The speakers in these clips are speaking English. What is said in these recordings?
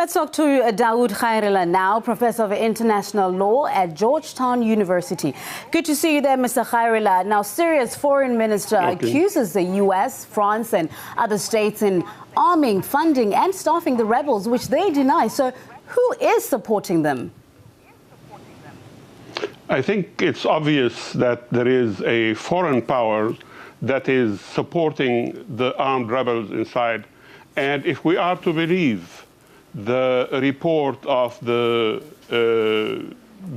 Let's talk to Dawood Khairallah now, Professor of International Law at Georgetown University. Good to see you there, Mr. Khairallah. Now, Syria's foreign minister accuses the U.S., France and other states in arming, funding and staffing the rebels, which they deny. So who is supporting them? I think it's obvious that there is a foreign power that is supporting the armed rebels inside. And if we are to believe the report of the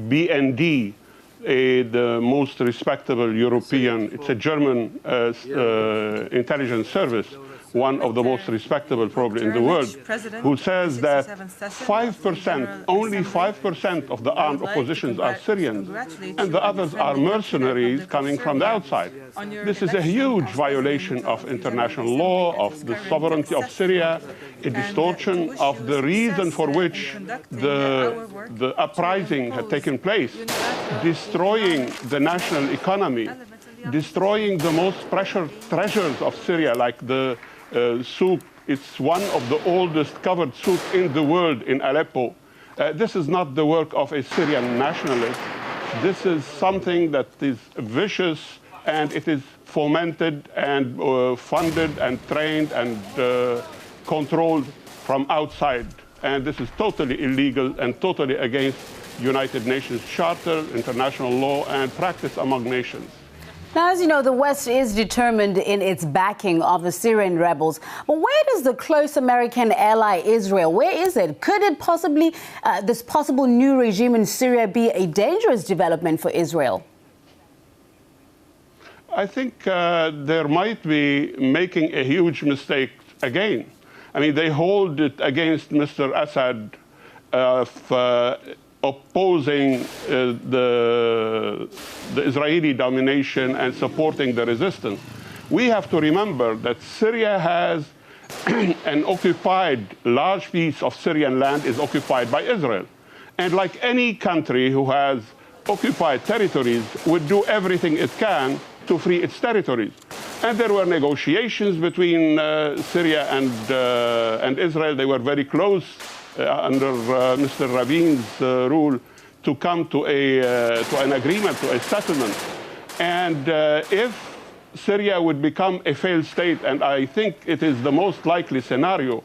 BND, the most respectable European, it's a German intelligence service, one of the most respectable probably in the world, who says that 5%, only 5% of the armed oppositions are Syrians, and the others are mercenaries coming from the outside. This is a huge violation of international law, of the sovereignty of Syria, a distortion of the reason for which the uprising had taken place, destroying the national economy, destroying the most precious treasures of Syria, like the souk. It's one of the oldest covered souk in the world in Aleppo. This is not the work of a Syrian nationalist. This is something that is vicious, and it is fomented and funded and trained and controlled from outside. And this is totally illegal and totally against United Nations Charter, international law, and practice among nations. Now, as you know, the West is determined in its backing of the Syrian rebels. But where does the close American ally Israel, where is it? Could it possibly, this possible new regime in Syria, be a dangerous development for Israel? I think there might be making a huge mistake again. I mean, they hold it against Mr. Assad opposing the Israeli domination and supporting the resistance. We have to remember that Syria has an occupied, large piece of Syrian land is occupied by Israel. And like any country who has occupied territories would do everything it can to free its territories. And there were negotiations between Syria and Israel. They were very close under Mr. Rabin's rule to come to an agreement, to a settlement. And if Syria would become a failed state, and I think it is the most likely scenario,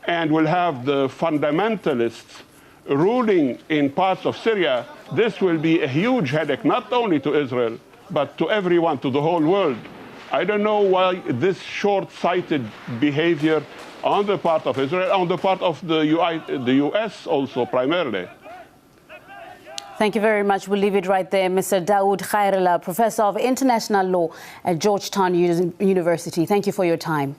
and will have the fundamentalists ruling in parts of Syria, this will be a huge headache, not only to Israel, but to everyone, to the whole world. I don't know why this short-sighted behavior on the part of Israel, on the part of the U.S. also primarily. Thank you very much. We'll leave it right there. Mr. Dawood Khairallah, Professor of International Law at Georgetown University. Thank you for your time.